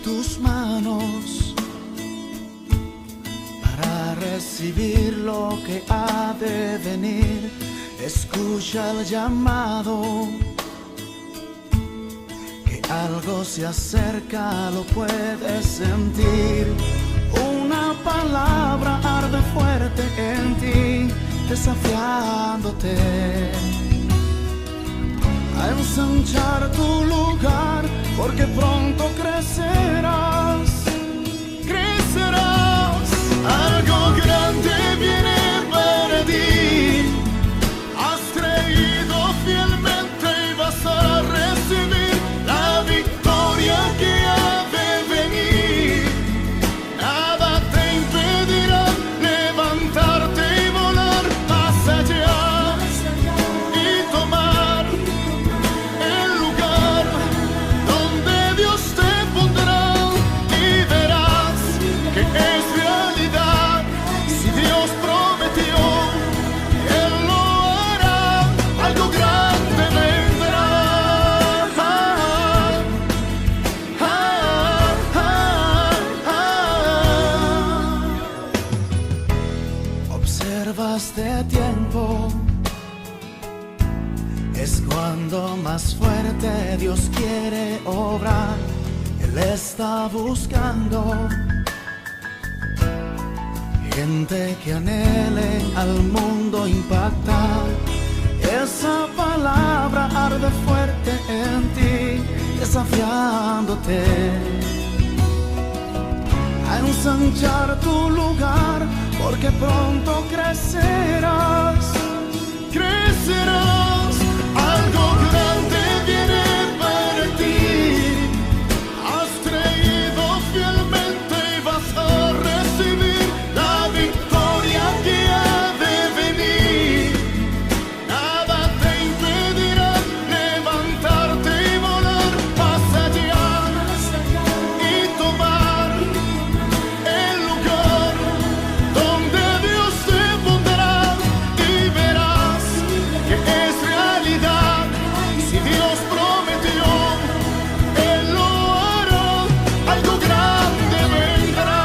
tus manos para recibir lo que ha de venir. Escucha el llamado, que algo se acerca, lo puedes sentir. Una palabra arde fuerte en ti, desafiándote a ensanchar tu lugar, porque pronto crecerás, crecerás. Algo grande viene para ti. Has creído fielmente y vas a recibir la victoria que ha de venir. Nada te impedirá levantarte y volar más allá y tomar el lugar donde Dios te pondrá, y verás que es realidad. Si Dios prometió, Él lo hará. Algo grande vendrá. Observas de tiempo, es cuando más fuerte Dios quiere obrar. Él está buscando gente que anhele al mundo impactar. Esa palabra arde fuerte en ti, desafiándote a ensanchar tu lugar, porque pronto crecerás, crecerás. Algo grande viene para ti. Has creído fielmente y vas a recibir la victoria que ha de venir. Nada te impedirá levantarte y volar más allá y tomar el lugar donde Dios te pondrá, y verás que es realidad. Si Dios prometió, Él lo hará. Algo grande vendrá.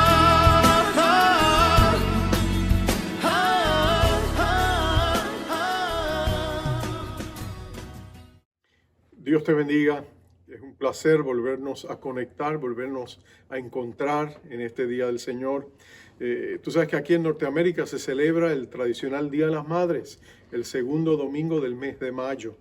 Dios te bendiga. Es un placer volvernos a conectar, volvernos a encontrar en este Día del Señor. Tú sabes que aquí en Norteamérica se celebra el tradicional Día de las Madres, el segundo domingo del mes de mayo.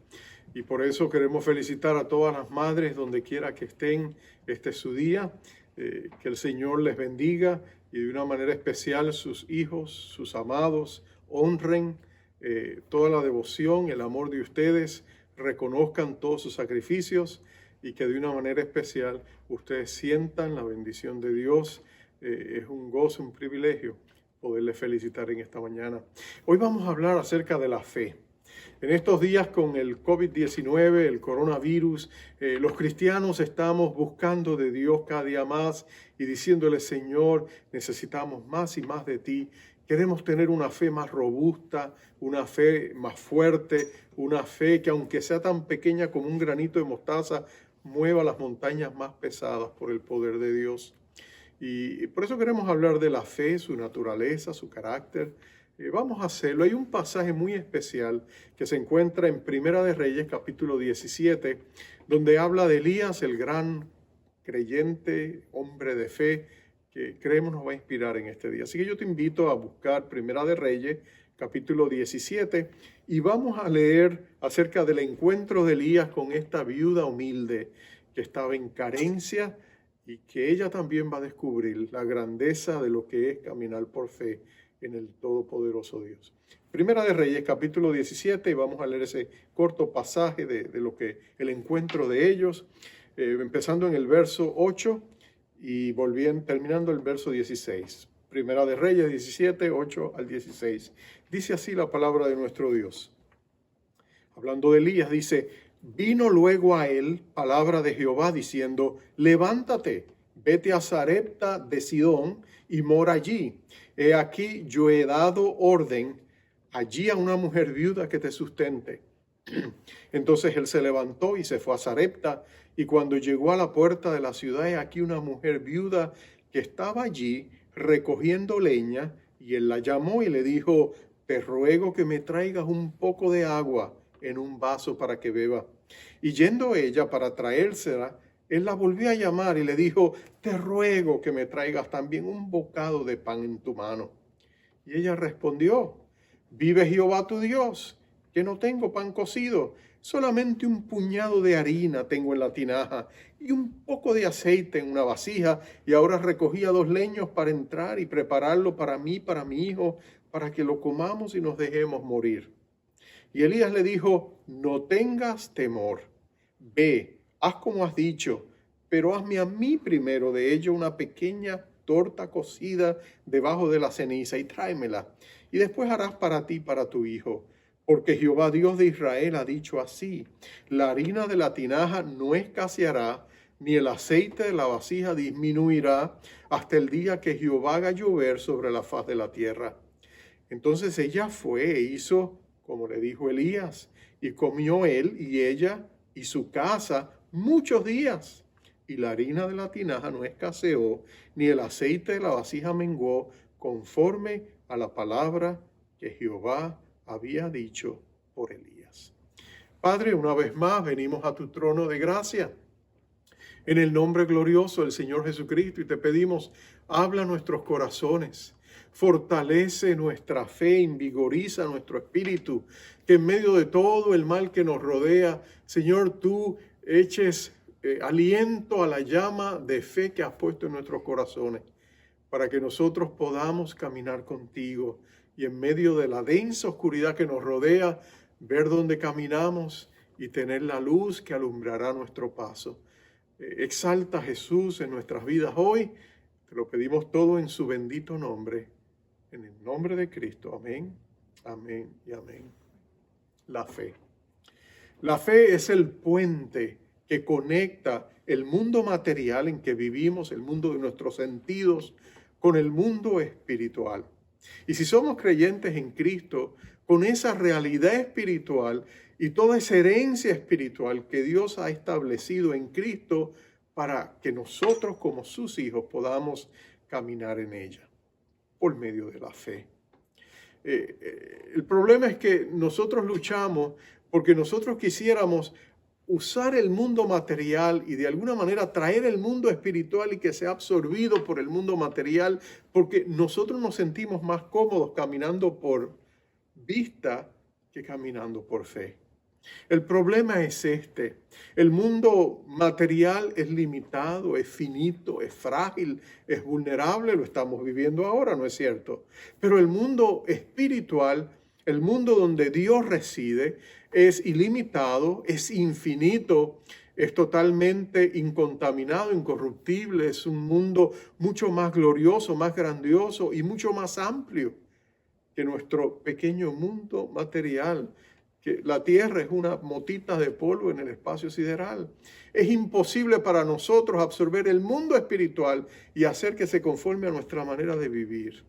Y por eso queremos felicitar a todas las madres donde quiera que estén. Este es su día. Que el Señor les bendiga y de una manera especial sus hijos, sus amados, honren toda la devoción, el amor de ustedes, reconozcan todos sus sacrificios, y que de una manera especial ustedes sientan la bendición de Dios. Es un gozo, un privilegio poderles felicitar en esta mañana. Hoy vamos a hablar acerca de la fe. En estos días con el COVID-19, el coronavirus, los cristianos estamos buscando de Dios cada día más y diciéndole: Señor, necesitamos más y más de ti. Queremos tener una fe más robusta, una fe más fuerte, una fe que, aunque sea tan pequeña como un granito de mostaza, mueva las montañas más pesadas por el poder de Dios. Y por eso queremos hablar de la fe, su naturaleza, su carácter. Vamos a hacerlo. Hay un pasaje muy especial que se encuentra en Primera de Reyes, capítulo 17, donde habla de Elías, el gran creyente, hombre de fe, que creemos nos va a inspirar en este día. Así que yo te invito a buscar Primera de Reyes, capítulo 17, y vamos a leer acerca del encuentro de Elías con esta viuda humilde que estaba en carencia, y que ella también va a descubrir la grandeza de lo que es caminar por fe en el todopoderoso Dios. Primera de Reyes, capítulo 17, y vamos a leer ese corto pasaje de lo que el encuentro de ellos, empezando en el verso 8 y terminando el verso 16. Primera de Reyes 17, 8 al 16. Dice así la palabra de nuestro Dios. Hablando de Elías, dice: vino luego a él palabra de Jehová diciendo: levántate, vete a Sarepta de Sidón y mora allí. He aquí yo he dado orden allí a una mujer viuda que te sustente. Entonces él se levantó y se fue a Sarepta, y cuando llegó a la puerta de la ciudad, he aquí una mujer viuda que estaba allí recogiendo leña, y él la llamó y le dijo: te ruego que me traigas un poco de agua en un vaso para que beba. Y yendo ella para traérsela, él la volvió a llamar y le dijo: te ruego que me traigas también un bocado de pan en tu mano. Y ella respondió: vive Jehová tu Dios, que no tengo pan cocido, solamente un puñado de harina tengo en la tinaja y un poco de aceite en una vasija, y ahora recogía 2 leños para entrar y prepararlo para mí, para mi hijo, para que lo comamos y nos dejemos morir. Y Elías le dijo: no tengas temor, ve, haz como has dicho, pero hazme a mí primero de ello una pequeña torta cocida debajo de la ceniza y tráemela, y después harás para ti y para tu hijo. Porque Jehová Dios de Israel ha dicho así: la harina de la tinaja no escaseará, ni el aceite de la vasija disminuirá, hasta el día que Jehová haga llover sobre la faz de la tierra. Entonces ella fue e hizo como le dijo Elías, y comió él y ella y su casa muchos días. Y la harina de la tinaja no escaseó, ni el aceite de la vasija menguó, conforme a la palabra que Jehová había dicho por Elías. Padre, una vez más venimos a tu trono de gracia, en el nombre glorioso del Señor Jesucristo, y te pedimos: habla nuestros corazones, fortalece nuestra fe, invigoriza nuestro espíritu, que en medio de todo el mal que nos rodea, Señor, tú eches aliento a la llama de fe que has puesto en nuestros corazones, para que nosotros podamos caminar contigo y en medio de la densa oscuridad que nos rodea, ver dónde caminamos y tener la luz que alumbrará nuestro paso. Exalta a Jesús en nuestras vidas hoy. Te lo pedimos todo en su bendito nombre. En el nombre de Cristo. Amén, amén y amén. La fe. La fe es el puente que conecta el mundo material en que vivimos, el mundo de nuestros sentidos, con el mundo espiritual. Y si somos creyentes en Cristo, con esa realidad espiritual y toda esa herencia espiritual que Dios ha establecido en Cristo para que nosotros como sus hijos podamos caminar en ella por medio de la fe. El problema es que nosotros luchamos porque nosotros quisiéramos usar el mundo material y de alguna manera traer el mundo espiritual y que sea absorbido por el mundo material, porque nosotros nos sentimos más cómodos caminando por vista que caminando por fe. El problema es este: el mundo material es limitado, es finito, es frágil, es vulnerable, lo estamos viviendo ahora, ¿no es cierto? Pero el mundo espiritual, el mundo donde Dios reside, es ilimitado, es infinito, es totalmente incontaminado, incorruptible, es un mundo mucho más glorioso, más grandioso y mucho más amplio que nuestro pequeño mundo material, que la tierra es una motita de polvo en el espacio sideral. Es imposible para nosotros absorber el mundo espiritual y hacer que se conforme a nuestra manera de vivir.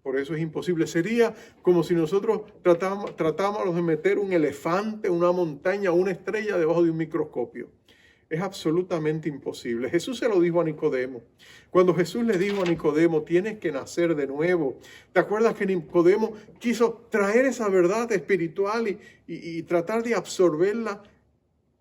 Por eso es imposible. Sería como si nosotros tratáramos de meter un elefante, una montaña, una estrella debajo de un microscopio. Es absolutamente imposible. Jesús se lo dijo a Nicodemo. Cuando Jesús le dijo a Nicodemo: tienes que nacer de nuevo. ¿Te acuerdas que Nicodemo quiso traer esa verdad espiritual y tratar de absorberla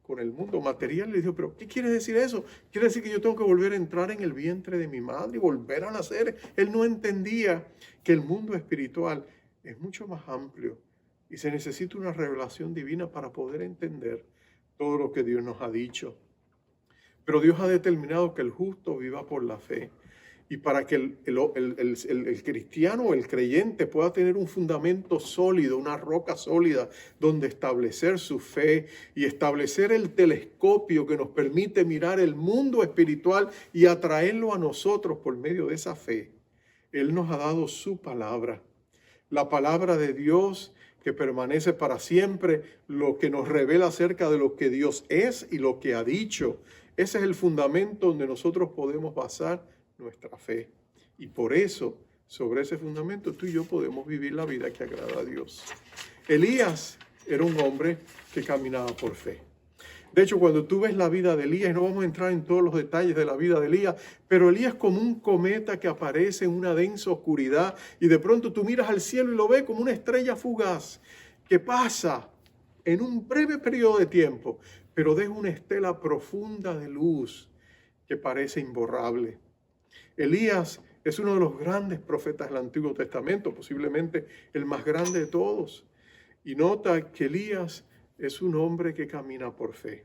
con el mundo material? Le dijo: ¿pero qué quiere decir eso? ¿Quiere decir que yo tengo que volver a entrar en el vientre de mi madre y volver a nacer? Él no entendía que el mundo espiritual es mucho más amplio y se necesita una revelación divina para poder entender todo lo que Dios nos ha dicho. Pero Dios ha determinado que el justo viva por la fe. Y para que el cristiano o el creyente pueda tener un fundamento sólido, una roca sólida donde establecer su fe y establecer el telescopio que nos permite mirar el mundo espiritual y atraerlo a nosotros por medio de esa fe, Él nos ha dado su palabra, la palabra de Dios que permanece para siempre, lo que nos revela acerca de lo que Dios es y lo que ha dicho. Ese es el fundamento donde nosotros podemos basar nuestra fe. Y por eso, sobre ese fundamento, tú y yo podemos vivir la vida que agrada a Dios. Elías era un hombre que caminaba por fe. De hecho, cuando tú ves la vida de Elías, y no vamos a entrar en todos los detalles de la vida de Elías, pero Elías es como un cometa que aparece en una densa oscuridad y de pronto tú miras al cielo y lo ves como una estrella fugaz que pasa en un breve periodo de tiempo, pero deja una estela profunda de luz que parece imborrable. Elías es uno de los grandes profetas del Antiguo Testamento, posiblemente el más grande de todos. Y nota que Elías es un hombre que camina por fe.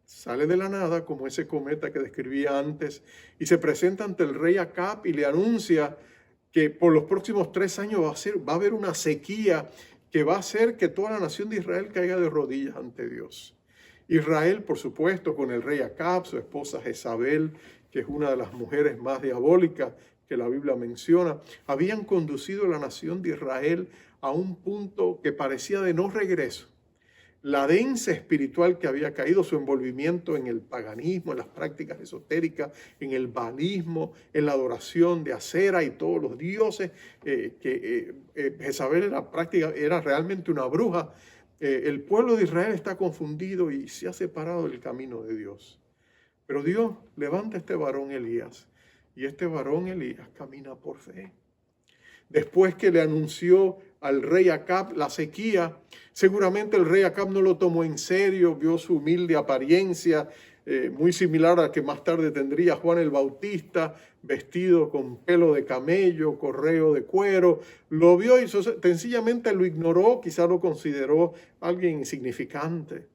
Sale de la nada, como ese cometa que describía antes, y se presenta ante el rey Acab y le anuncia que por los próximos 3 años va a haber una sequía que va a hacer que toda la nación de Israel caiga de rodillas ante Dios. Israel, por supuesto, con el rey Acab, su esposa Jezabel, que es una de las mujeres más diabólicas que la Biblia menciona, habían conducido a la nación de Israel a un punto que parecía de no regreso. La densa espiritual que había caído, su envolvimiento en el paganismo, en las prácticas esotéricas, en el baalismo, en la adoración de Acera y todos los dioses, Jezabel era realmente una bruja. El pueblo de Israel está confundido y se ha separado del camino de Dios. Pero Dios levanta a este varón Elías, y este varón Elías camina por fe. Después que le anunció al rey Acab la sequía, seguramente el rey Acab no lo tomó en serio, vio su humilde apariencia, muy similar a la que más tarde tendría Juan el Bautista, vestido con pelo de camello, correo de cuero. Lo vio y sencillamente lo ignoró, quizá lo consideró alguien insignificante.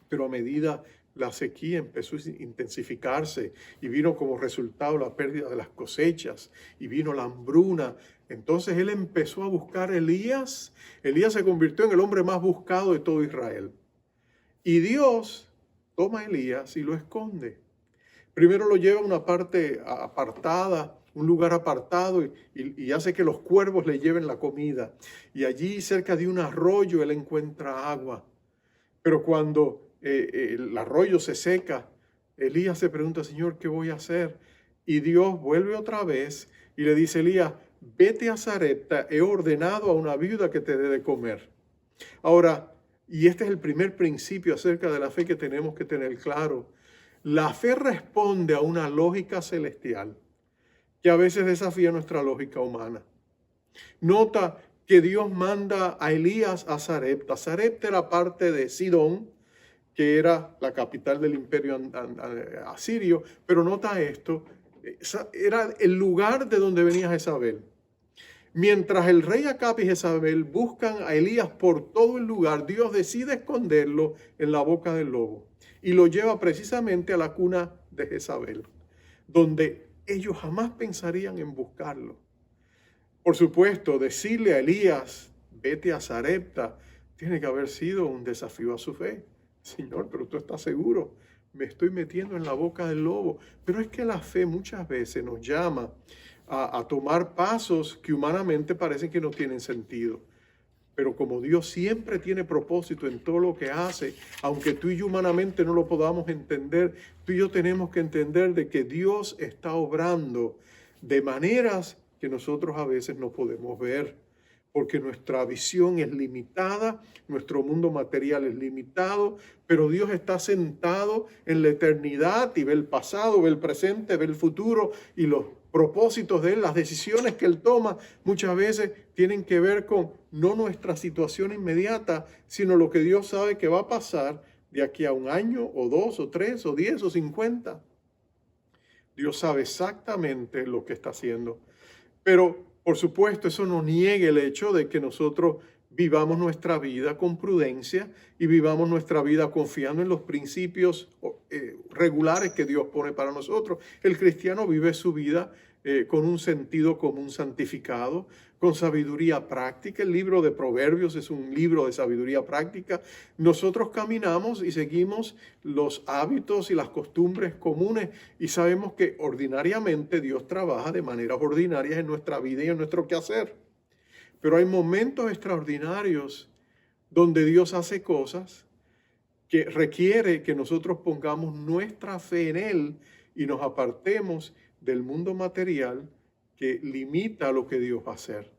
Pero a medida la sequía empezó a intensificarse y vino como resultado la pérdida de las cosechas y vino la hambruna. Entonces él empezó a buscar a Elías. Elías se convirtió en el hombre más buscado de todo Israel. Y Dios toma a Elías y lo esconde. Primero lo lleva a una parte apartada, un lugar apartado, y hace que los cuervos le lleven la comida. Y allí cerca de un arroyo él encuentra agua. Pero cuando el arroyo se seca, Elías se pregunta: Señor, ¿qué voy a hacer? Y Dios vuelve otra vez y le dice: Elías, vete a Sarepta, he ordenado a una viuda que te dé de comer. Ahora, y este es el primer principio acerca de la fe que tenemos que tener claro. La fe responde a una lógica celestial que a veces desafía nuestra lógica humana. Nota que Dios manda a Elías a Sarepta. Sarepta era parte de Sidón, que era la capital del imperio asirio, pero nota esto, era el lugar de donde venía Jezabel. Mientras el rey Acab y Jezabel buscan a Elías por todo el lugar, Dios decide esconderlo en la boca del lobo y lo lleva precisamente a la cuna de Jezabel, donde ellos jamás pensarían en buscarlo. Por supuesto, decirle a Elías, vete a Sarepta, tiene que haber sido un desafío a su fe. Señor, pero tú estás seguro, me estoy metiendo en la boca del lobo. Pero es que la fe muchas veces nos llama a tomar pasos que humanamente parecen que no tienen sentido. Pero como Dios siempre tiene propósito en todo lo que hace, aunque tú y yo humanamente no lo podamos entender, tú y yo tenemos que entender de que Dios está obrando de maneras que nosotros a veces no podemos ver, porque nuestra visión es limitada, nuestro mundo material es limitado, pero Dios está sentado en la eternidad y ve el pasado, ve el presente, ve el futuro, y los propósitos de Él, las decisiones que Él toma, muchas veces tienen que ver con no nuestra situación inmediata, sino lo que Dios sabe que va a pasar de aquí a 1 año, o 2, o 3, o 10, o 50. Dios sabe exactamente lo que está haciendo. Pero, por supuesto, eso no niega el hecho de que nosotros vivamos nuestra vida con prudencia y vivamos nuestra vida confiando en los principios regulares que Dios pone para nosotros. El cristiano vive su vida con un sentido común santificado, con sabiduría práctica. El libro de Proverbios es un libro de sabiduría práctica. Nosotros caminamos y seguimos los hábitos y las costumbres comunes y sabemos que ordinariamente Dios trabaja de maneras ordinarias en nuestra vida y en nuestro quehacer. Pero hay momentos extraordinarios donde Dios hace cosas que requiere que nosotros pongamos nuestra fe en Él y nos apartemos del mundo material que limita lo que Dios va a hacer.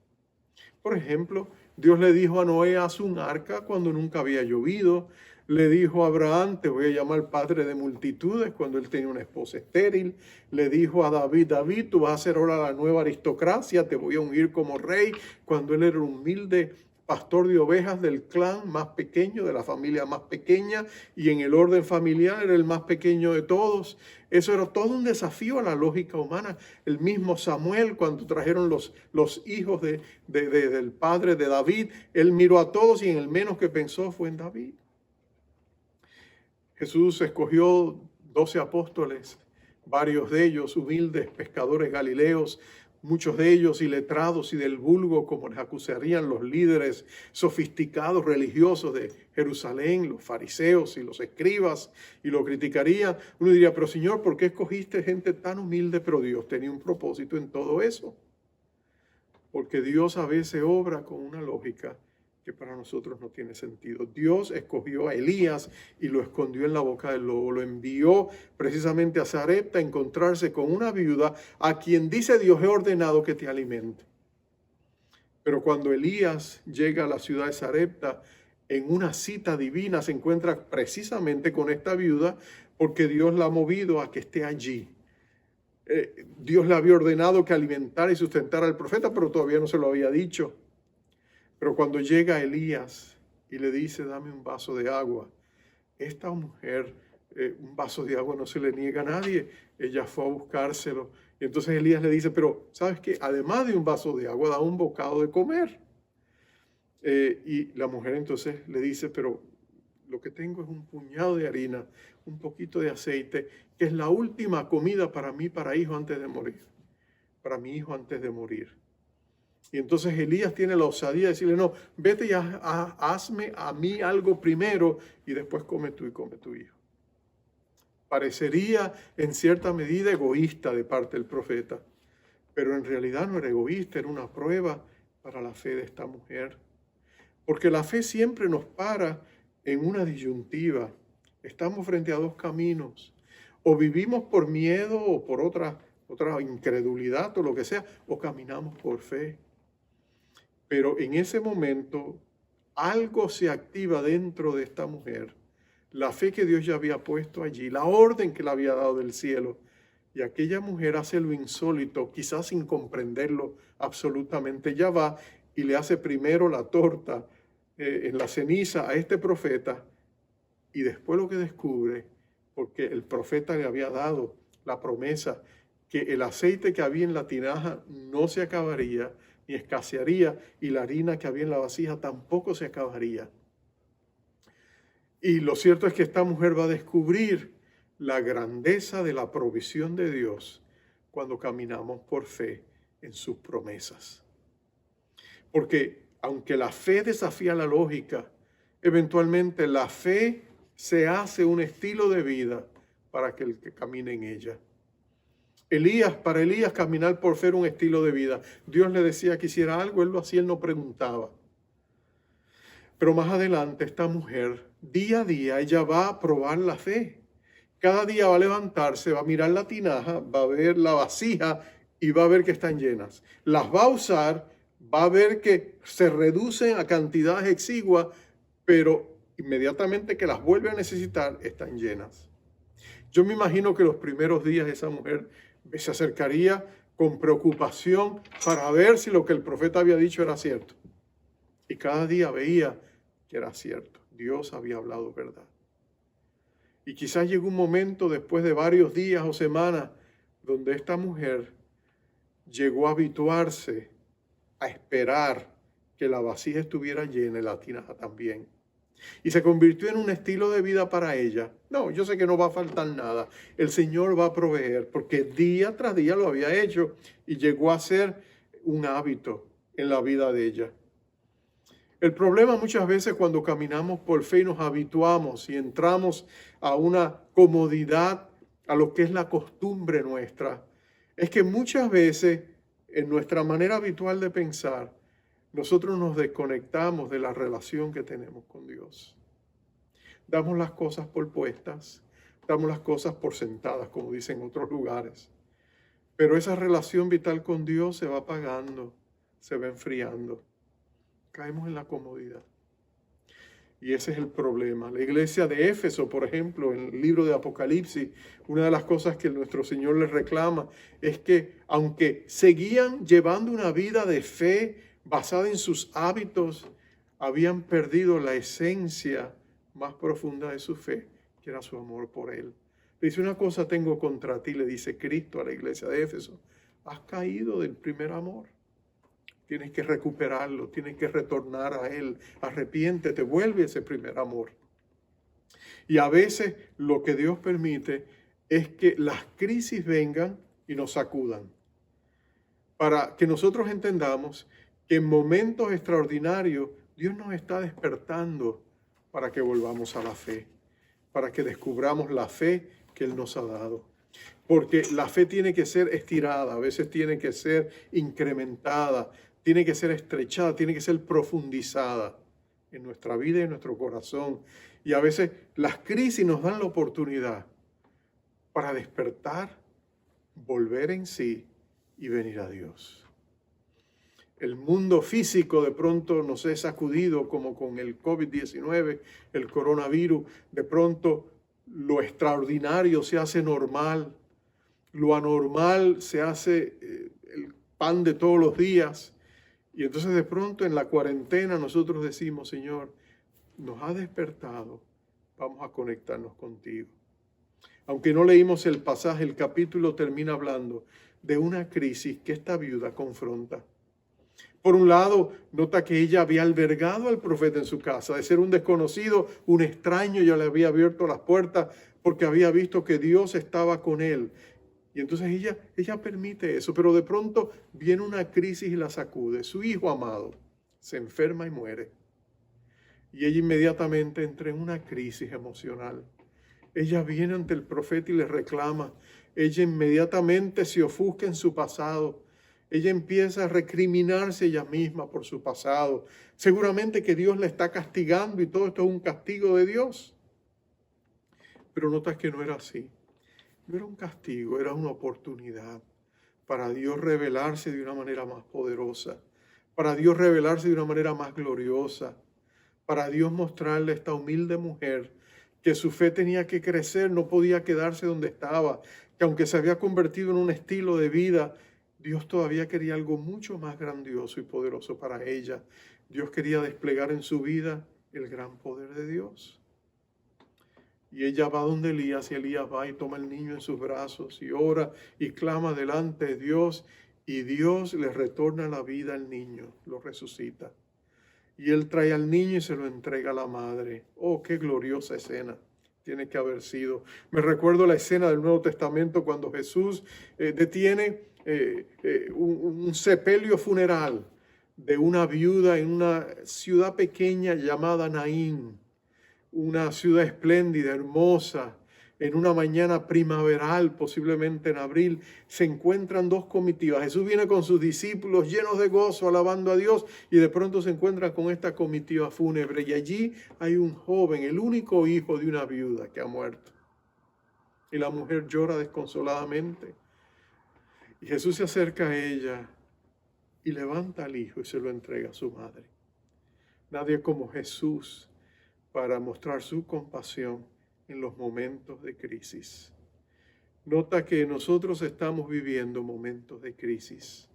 Por ejemplo, Dios le dijo a Noé, haz un arca cuando nunca había llovido. Le dijo a Abraham, te voy a llamar padre de multitudes cuando él tenía una esposa estéril. Le dijo a David, David, tú vas a ser ahora la nueva aristocracia, te voy a ungir como rey, cuando él era un humilde pastor de ovejas del clan más pequeño, de la familia más pequeña, y en el orden familiar era el más pequeño de todos. Eso era todo un desafío a la lógica humana. El mismo Samuel, cuando trajeron los hijos del padre de David, él miró a todos y en el menos que pensó fue en David. Jesús escogió 12 apóstoles, varios de ellos humildes pescadores galileos, muchos de ellos iletrados y del vulgo, como les acusarían los líderes sofisticados religiosos de Jerusalén, los fariseos y los escribas, y lo criticarían. Uno diría, pero Señor, ¿por qué escogiste gente tan humilde? Pero Dios tenía un propósito en todo eso. Porque Dios a veces obra con una lógica que para nosotros no tiene sentido. Dios escogió a Elías y lo escondió en la boca del lobo. Lo envió precisamente a Sarepta a encontrarse con una viuda a quien dice Dios, he ordenado que te alimente. Pero cuando Elías llega a la ciudad de Sarepta, en una cita divina se encuentra precisamente con esta viuda porque Dios la ha movido a que esté allí. Dios le había ordenado que alimentara y sustentara al profeta, pero todavía no se lo había dicho. Pero cuando llega Elías y le dice, dame un vaso de agua, esta mujer, un vaso de agua no se le niega a nadie. Ella fue a buscárselo. Y entonces Elías le dice, pero ¿sabes qué? Además de un vaso de agua, da un bocado de comer. Y la mujer entonces le dice, pero lo que tengo es un puñado de harina, un poquito de aceite, que es la última comida para mí, para hijo antes de morir. Para mi hijo antes de morir. Y entonces Elías tiene la osadía de decirle, no, vete y hazme a mí algo primero y después come tú y come tu hijo. Parecería en cierta medida egoísta de parte del profeta, pero en realidad no era egoísta, era una prueba para la fe de esta mujer. Porque la fe siempre nos para en una disyuntiva. Estamos frente a dos caminos. O vivimos por miedo o por otra incredulidad o lo que sea, o caminamos por fe. Pero en ese momento algo se activa dentro de esta mujer, la fe que Dios ya había puesto allí, la orden que le había dado del cielo. Y aquella mujer hace lo insólito, quizás sin comprenderlo absolutamente. Ella va y le hace primero la torta en la ceniza a este profeta y después lo que descubre, porque el profeta le había dado la promesa que el aceite que había en la tinaja no se acabaría, ni escasearía, y la harina que había en la vasija tampoco se acabaría. Y lo cierto es que esta mujer va a descubrir la grandeza de la provisión de Dios cuando caminamos por fe en sus promesas. Porque aunque la fe desafía la lógica, eventualmente la fe se hace un estilo de vida para aquel que camine en ella. Para Elías caminar por fe era un estilo de vida. Dios le decía que hiciera algo, él lo hacía, él no preguntaba. Pero más adelante esta mujer, día a día, ella va a probar la fe. Cada día va a levantarse, va a mirar la tinaja, va a ver la vasija y va a ver que están llenas. Las va a usar, va a ver que se reducen a cantidades exiguas, pero inmediatamente que las vuelve a necesitar, están llenas. Yo me imagino que los primeros días esa mujer se acercaría con preocupación para ver si lo que el profeta había dicho era cierto. Y cada día veía que era cierto. Dios había hablado verdad. Y quizás llegó un momento después de varios días o semanas donde esta mujer llegó a habituarse a esperar que la vasija estuviera llena y la tinaja también. Y se convirtió en un estilo de vida para ella. No, yo sé que no va a faltar nada. El Señor va a proveer, porque día tras día lo había hecho y llegó a ser un hábito en la vida de ella. El problema muchas veces cuando caminamos por fe y nos habituamos y entramos a una comodidad, a lo que es la costumbre nuestra, es que muchas veces en nuestra manera habitual de pensar, nosotros nos desconectamos de la relación que tenemos con Dios. Damos las cosas por puestas, damos las cosas por sentadas, como dicen en otros lugares. Pero esa relación vital con Dios se va apagando, se va enfriando. Caemos en la comodidad. Y ese es el problema. La iglesia de Éfeso, por ejemplo, en el libro de Apocalipsis, una de las cosas que nuestro Señor les reclama es que aunque seguían llevando una vida de fe basada en sus hábitos, habían perdido la esencia más profunda de su fe, que era su amor por Él. Le dice: una cosa tengo contra ti, le dice Cristo a la iglesia de Éfeso: has caído del primer amor. Tienes que recuperarlo, tienes que retornar a Él. Arrepiéntete, vuelve a ese primer amor. Y a veces lo que Dios permite es que las crisis vengan y nos sacudan, para que nosotros entendamos que en momentos extraordinarios Dios nos está despertando para que volvamos a la fe, para que descubramos la fe que Él nos ha dado. Porque la fe tiene que ser estirada, a veces tiene que ser incrementada, tiene que ser estrechada, tiene que ser profundizada en nuestra vida y en nuestro corazón. Y a veces las crisis nos dan la oportunidad para despertar, volver en sí y venir a Dios. El mundo físico de pronto nos es sacudido, como con el COVID-19, el coronavirus. De pronto lo extraordinario se hace normal, lo anormal se hace el pan de todos los días. Y entonces de pronto en la cuarentena nosotros decimos: Señor, nos ha despertado, vamos a conectarnos contigo. Aunque no leímos el pasaje, el capítulo termina hablando de una crisis que esta viuda confronta. Por un lado, nota que ella había albergado al profeta en su casa. De ser un desconocido, un extraño, ya le había abierto las puertas porque había visto que Dios estaba con él. Y entonces ella permite eso, pero de pronto viene una crisis y la sacude. Su hijo amado se enferma y muere. Y ella inmediatamente entra en una crisis emocional. Ella viene ante el profeta y le reclama. Ella inmediatamente se ofusca en su pasado. Ella empieza a recriminarse ella misma por su pasado. Seguramente que Dios la está castigando y todo esto es un castigo de Dios. Pero notas que no era así. No era un castigo, era una oportunidad para Dios revelarse de una manera más poderosa, para Dios revelarse de una manera más gloriosa, para Dios mostrarle a esta humilde mujer que su fe tenía que crecer, no podía quedarse donde estaba, que aunque se había convertido en un estilo de vida, Dios todavía quería algo mucho más grandioso y poderoso para ella. Dios quería desplegar en su vida el gran poder de Dios. Y ella va donde Elías, y Elías va y toma al niño en sus brazos y ora y clama delante de Dios, y Dios le retorna la vida al niño, lo resucita. Y él trae al niño y se lo entrega a la madre. Oh, qué gloriosa escena tiene que haber sido. Me recuerdo la escena del Nuevo Testamento cuando Jesús detiene un sepelio funeral de una viuda en una ciudad pequeña llamada Naín. Una ciudad espléndida, hermosa, en una mañana primaveral, posiblemente en abril, se encuentran dos comitivas. Jesús viene con sus discípulos llenos de gozo, alabando a Dios, y de pronto se encuentra con esta comitiva fúnebre. Y allí hay un joven, el único hijo de una viuda que ha muerto. Y la mujer llora desconsoladamente. Y Jesús se acerca a ella y levanta al hijo y se lo entrega a su madre. Nadie como Jesús para mostrar su compasión en los momentos de crisis. Nota que nosotros estamos viviendo momentos de crisis.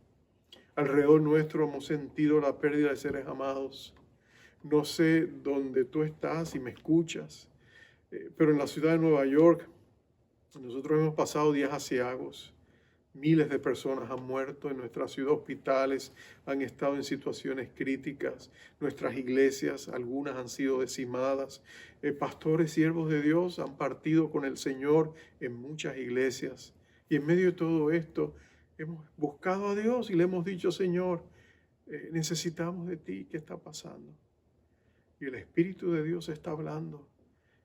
Alrededor nuestro hemos sentido la pérdida de seres amados. No sé dónde tú estás y me escuchas, pero en la ciudad de Nueva York nosotros hemos pasado días aciagos. Miles de personas han muerto en nuestra ciudad, hospitales han estado en situaciones críticas, nuestras iglesias, algunas han sido decimadas, pastores, siervos de Dios han partido con el Señor en muchas iglesias. Y en medio de todo esto hemos buscado a Dios y le hemos dicho: Señor, necesitamos de ti, ¿qué está pasando? Y el Espíritu de Dios está hablando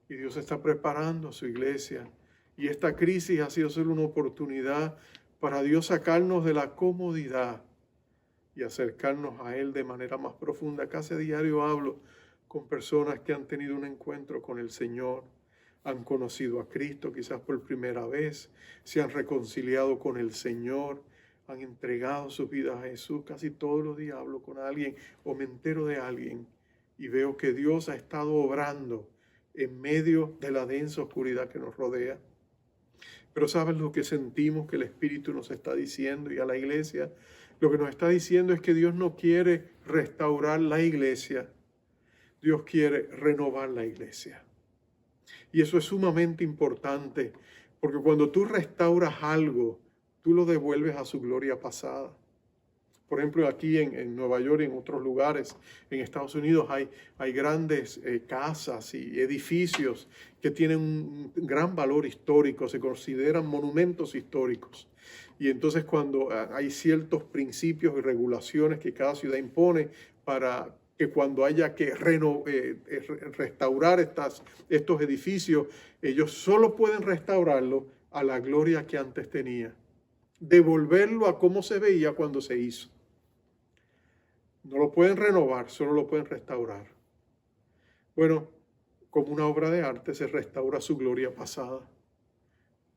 y Dios está preparando a su iglesia. Y esta crisis ha sido solo una oportunidad para Dios sacarnos de la comodidad y acercarnos a Él de manera más profunda. Casi a diario hablo con personas que han tenido un encuentro con el Señor, han conocido a Cristo quizás por primera vez, se han reconciliado con el Señor, han entregado sus vidas a Jesús. Casi todos los días hablo con alguien o me entero de alguien y veo que Dios ha estado obrando en medio de la densa oscuridad que nos rodea. Pero ¿sabes lo que sentimos que el Espíritu nos está diciendo? Y a la iglesia, lo que nos está diciendo es que Dios no quiere restaurar la iglesia. Dios quiere renovar la iglesia. Y eso es sumamente importante, porque cuando tú restauras algo, tú lo devuelves a su gloria pasada. Por ejemplo, aquí en Nueva York y en otros lugares, en Estados Unidos, hay grandes casas y edificios que tienen un gran valor histórico, se consideran monumentos históricos. Y entonces cuando hay ciertos principios y regulaciones que cada ciudad impone para que cuando haya que restaurar estos edificios, ellos solo pueden restaurarlo a la gloria que antes tenía. Devolverlo a cómo se veía cuando se hizo. No lo pueden renovar, solo lo pueden restaurar. Bueno, como una obra de arte se restaura su gloria pasada.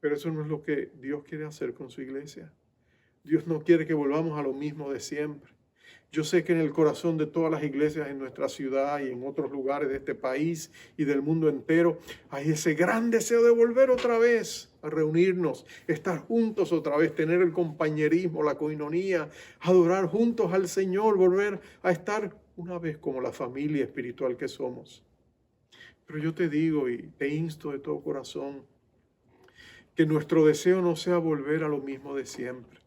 Pero eso no es lo que Dios quiere hacer con su iglesia. Dios no quiere que volvamos a lo mismo de siempre. Yo sé que en el corazón de todas las iglesias en nuestra ciudad y en otros lugares de este país y del mundo entero hay ese gran deseo de volver otra vez a reunirnos, estar juntos otra vez, tener el compañerismo, la coinonía, adorar juntos al Señor, volver a estar una vez como la familia espiritual que somos. Pero yo te digo y te insto de todo corazón que nuestro deseo no sea volver a lo mismo de siempre,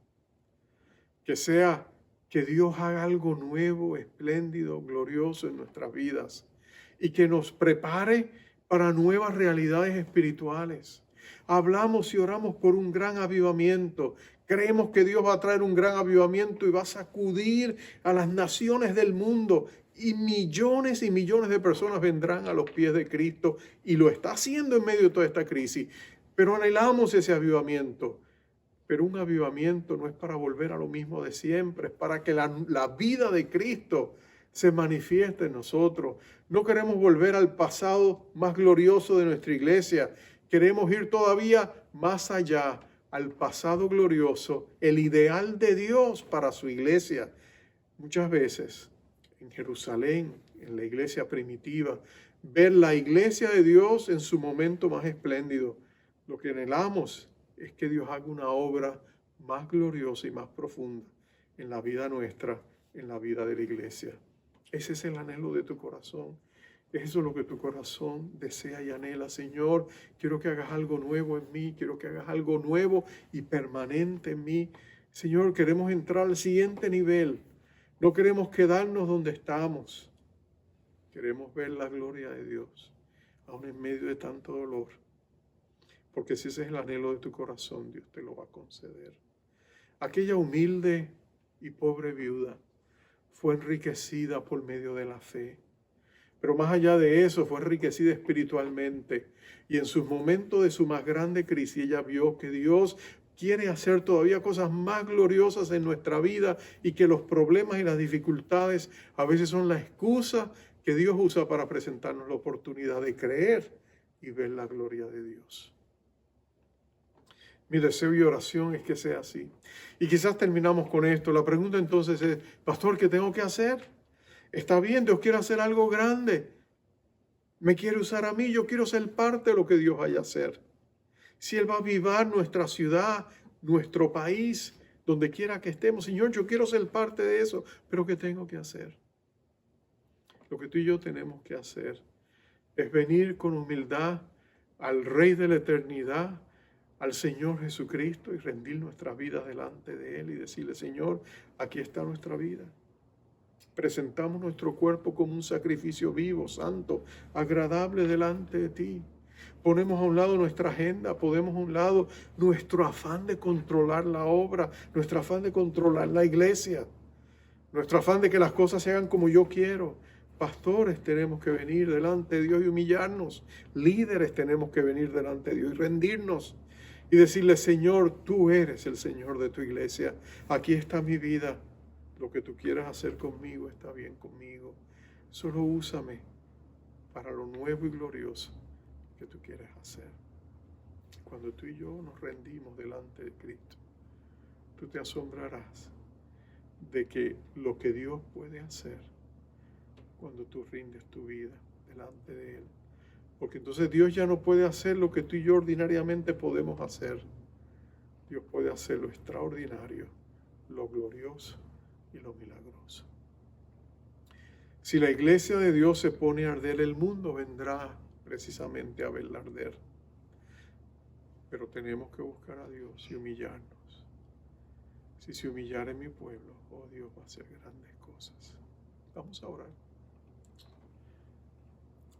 que sea que Dios haga algo nuevo, espléndido, glorioso en nuestras vidas y que nos prepare para nuevas realidades espirituales. Hablamos y oramos por un gran avivamiento. Creemos que Dios va a traer un gran avivamiento y va a sacudir a las naciones del mundo y millones de personas vendrán a los pies de Cristo y lo está haciendo en medio de toda esta crisis. Pero anhelamos ese avivamiento. Pero un avivamiento no es para volver a lo mismo de siempre, es para que la vida de Cristo se manifieste en nosotros. No queremos volver al pasado más glorioso de nuestra iglesia. Queremos ir todavía más allá, al pasado glorioso, el ideal de Dios para su iglesia. Muchas veces en Jerusalén, en la iglesia primitiva, ver la iglesia de Dios en su momento más espléndido. Lo que anhelamos es que Dios haga una obra más gloriosa y más profunda en la vida nuestra, en la vida de la iglesia. Ese es el anhelo de tu corazón. Eso es lo que tu corazón desea y anhela. Señor, quiero que hagas algo nuevo en mí. Quiero que hagas algo nuevo y permanente en mí. Señor, queremos entrar al siguiente nivel. No queremos quedarnos donde estamos. Queremos ver la gloria de Dios, aún en medio de tanto dolor. Porque si ese es el anhelo de tu corazón, Dios te lo va a conceder. Aquella humilde y pobre viuda fue enriquecida por medio de la fe. Pero más allá de eso, fue enriquecida espiritualmente. Y en sus momentos de su más grande crisis, ella vio que Dios quiere hacer todavía cosas más gloriosas en nuestra vida y que los problemas y las dificultades a veces son la excusa que Dios usa para presentarnos la oportunidad de creer y ver la gloria de Dios. Mi deseo y oración es que sea así. Y quizás terminamos con esto. La pregunta entonces es, pastor, ¿qué tengo que hacer? Está bien, Dios quiere hacer algo grande. Me quiere usar a mí, yo quiero ser parte de lo que Dios vaya a hacer. Si Él va a avivar nuestra ciudad, nuestro país, donde quiera que estemos, Señor, yo quiero ser parte de eso, pero ¿qué tengo que hacer? Lo que tú y yo tenemos que hacer es venir con humildad al Rey de la eternidad, al Señor Jesucristo y rendir nuestras vidas delante de Él y decirle, Señor, aquí está nuestra vida. Presentamos nuestro cuerpo como un sacrificio vivo, santo, agradable delante de ti. Ponemos a un lado nuestra agenda, ponemos a un lado nuestro afán de controlar la obra, nuestro afán de controlar la iglesia, nuestro afán de que las cosas se hagan como yo quiero. Pastores tenemos que venir delante de Dios y humillarnos. Líderes tenemos que venir delante de Dios y rendirnos y decirle, Señor, tú eres el Señor de tu iglesia. Aquí está mi vida. Lo que tú quieras hacer conmigo está bien conmigo. Solo úsame para lo nuevo y glorioso que tú quieres hacer. Cuando tú y yo nos rendimos delante de Cristo, tú te asombrarás de que lo que Dios puede hacer cuando tú rindes tu vida delante de Él. Porque entonces Dios ya no puede hacer lo que tú y yo ordinariamente podemos hacer. Dios puede hacer lo extraordinario, lo glorioso y lo milagroso. Si la iglesia de Dios se pone a arder, el mundo vendrá precisamente a verla arder. Pero tenemos que buscar a Dios y humillarnos. Si se humillare mi pueblo, oh Dios va a hacer grandes cosas. Vamos a orar.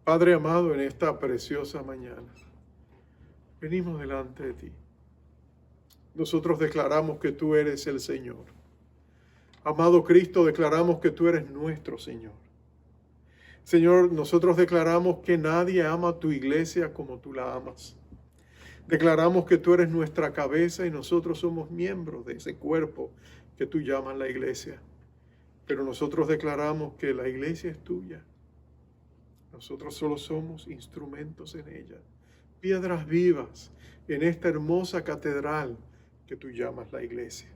Padre amado, en esta preciosa mañana, venimos delante de ti. Nosotros declaramos que tú eres el Señor. Amado Cristo, declaramos que tú eres nuestro Señor. Señor, nosotros declaramos que nadie ama tu iglesia como tú la amas. Declaramos que tú eres nuestra cabeza y nosotros somos miembros de ese cuerpo que tú llamas la iglesia. Pero nosotros declaramos que la iglesia es tuya. Nosotros solo somos instrumentos en ella, piedras vivas en esta hermosa catedral que tú llamas la iglesia.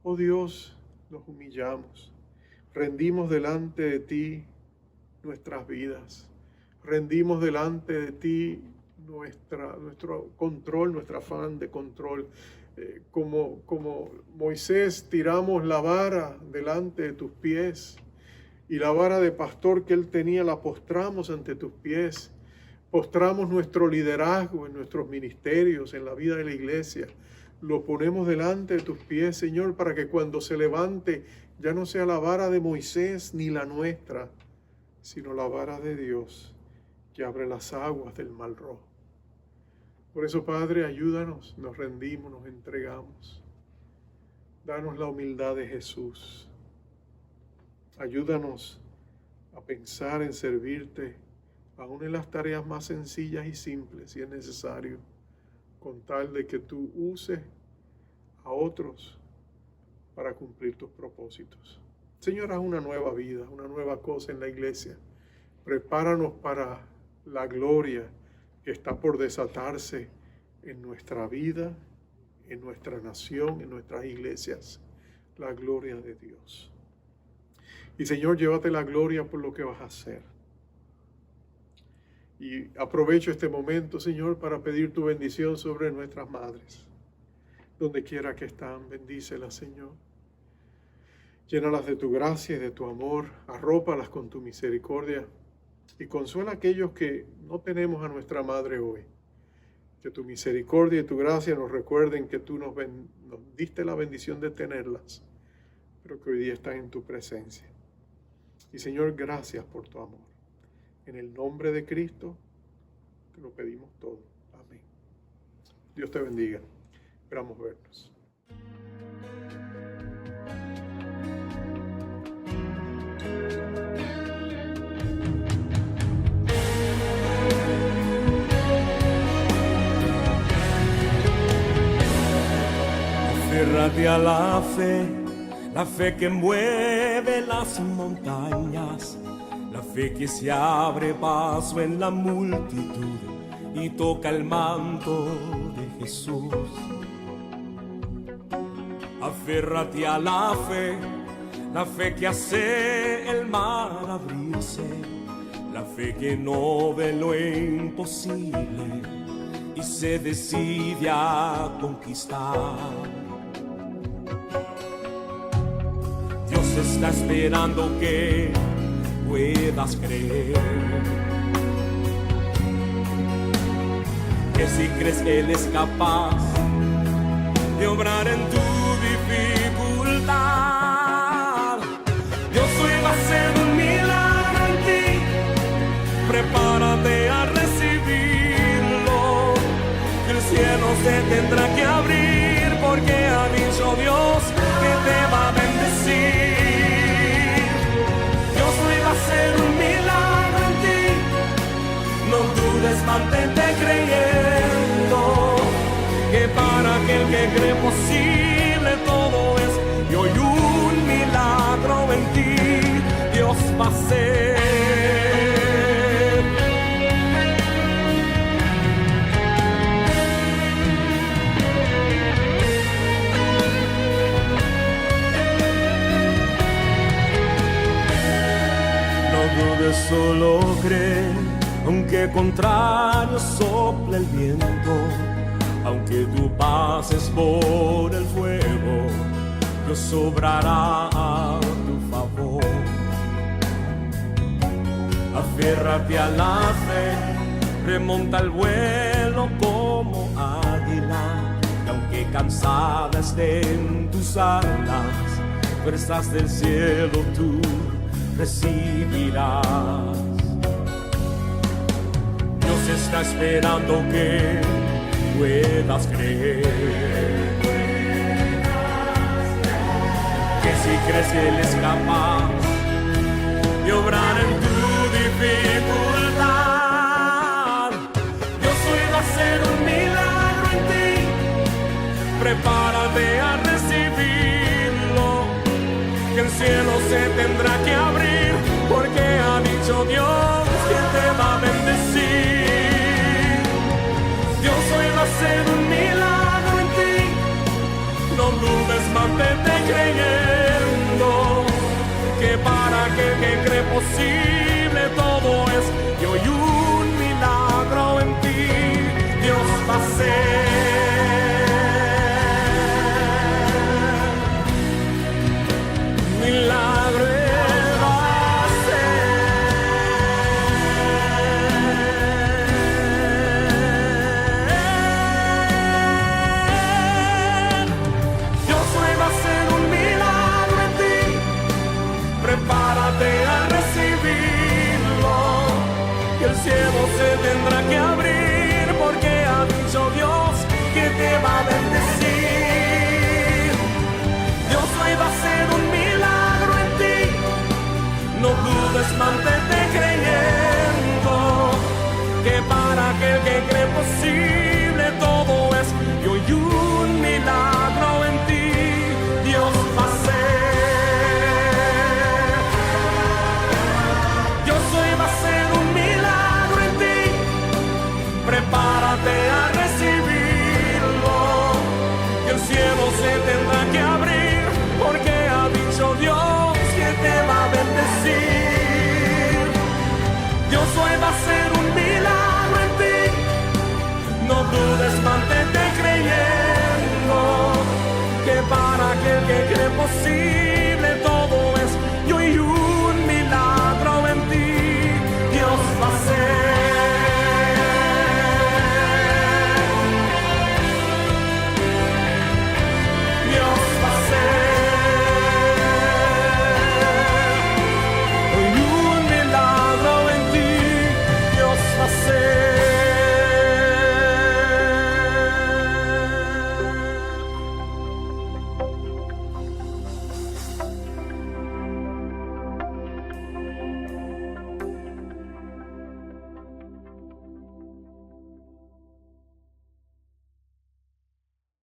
Oh Dios, nos humillamos, rendimos delante de ti nuestras vidas, rendimos delante de ti nuestro control, nuestro afán de control. Como Moisés, tiramos la vara delante de tus pies y la vara de pastor que él tenía la postramos ante tus pies. Postramos nuestro liderazgo en nuestros ministerios, en la vida de la iglesia. Lo ponemos delante de tus pies, Señor, para que cuando se levante ya no sea la vara de Moisés ni la nuestra, sino la vara de Dios que abre las aguas del Mar Rojo. Por eso, Padre, ayúdanos, nos rendimos, nos entregamos. Danos la humildad de Jesús. Ayúdanos a pensar en servirte, aún en las tareas más sencillas y simples, si es necesario, con tal de que tú uses a otros para cumplir tus propósitos. Señor, haz una nueva vida, una nueva cosa en la iglesia. Prepáranos para la gloria que está por desatarse en nuestra vida, en nuestra nación, en nuestras iglesias. La gloria de Dios. Y Señor, llévate la gloria por lo que vas a hacer. Y aprovecho este momento, Señor, para pedir tu bendición sobre nuestras madres. Donde quiera que están, bendícelas, Señor. Llénalas de tu gracia y de tu amor. Arrópalas con tu misericordia. Y consuela a aquellos que no tenemos a nuestra madre hoy. Que tu misericordia y tu gracia nos recuerden que tú nos diste la bendición de tenerlas, pero que hoy día están en tu presencia. Y Señor, gracias por tu amor. En el nombre de Cristo te lo pedimos todo. Amén. Dios te bendiga. Esperamos vernos. Aférrate a la fe que mueve las montañas, la fe que se abre paso en la multitud y toca el manto de Jesús. Aférrate a la fe que hace el mar abrirse, la fe que no ve lo imposible y se decide a conquistar. Dios está esperando que puedas creer, que si crees que Él es capaz de obrar en tu dificultad, Dios hoy va a hacer un milagro en ti. Prepárate a recibirlo, que el cielo se tendrá que abrir, porque ha dicho Dios que te va a bendecir. Dios hoy va a hacer un milagro en ti, no dudes, mantente creyendo, que para aquel que cree posible todo es, y hoy un milagro en ti Dios va a hacer. cree, aunque contrario sople el viento, aunque tú pases por el fuego, Dios obrará a tu favor. Afiérrate a la fe, remonta el vuelo como águila, y aunque cansada estén tus alas, fuerzas del cielo tú recibirás. Dios está esperando que puedas creer, que si crees que Él es capaz de obrar en tu dificultad, Dios hoy va a hacer un milagro en ti. Prepárate a recibirlo, que el cielo se tendrá que abrir, porque ha dicho Dios que te va a bendecir. Dios hoy va a hacer un milagro en ti. No dudes, mantente creyendo, que para aquel que cree posible todo es. Y hoy un milagro en ti Dios va a hacer. Milagro va a hacer. Dios hoy va a hacer un milagro en ti. Prepárate a recibirlo, que el cielo se tendrá que abrir, porque ha dicho Dios que te va a bendecir. Dios hoy va a hacer un milagro en ti. No dudes, mantente creyendo, que para aquel que cree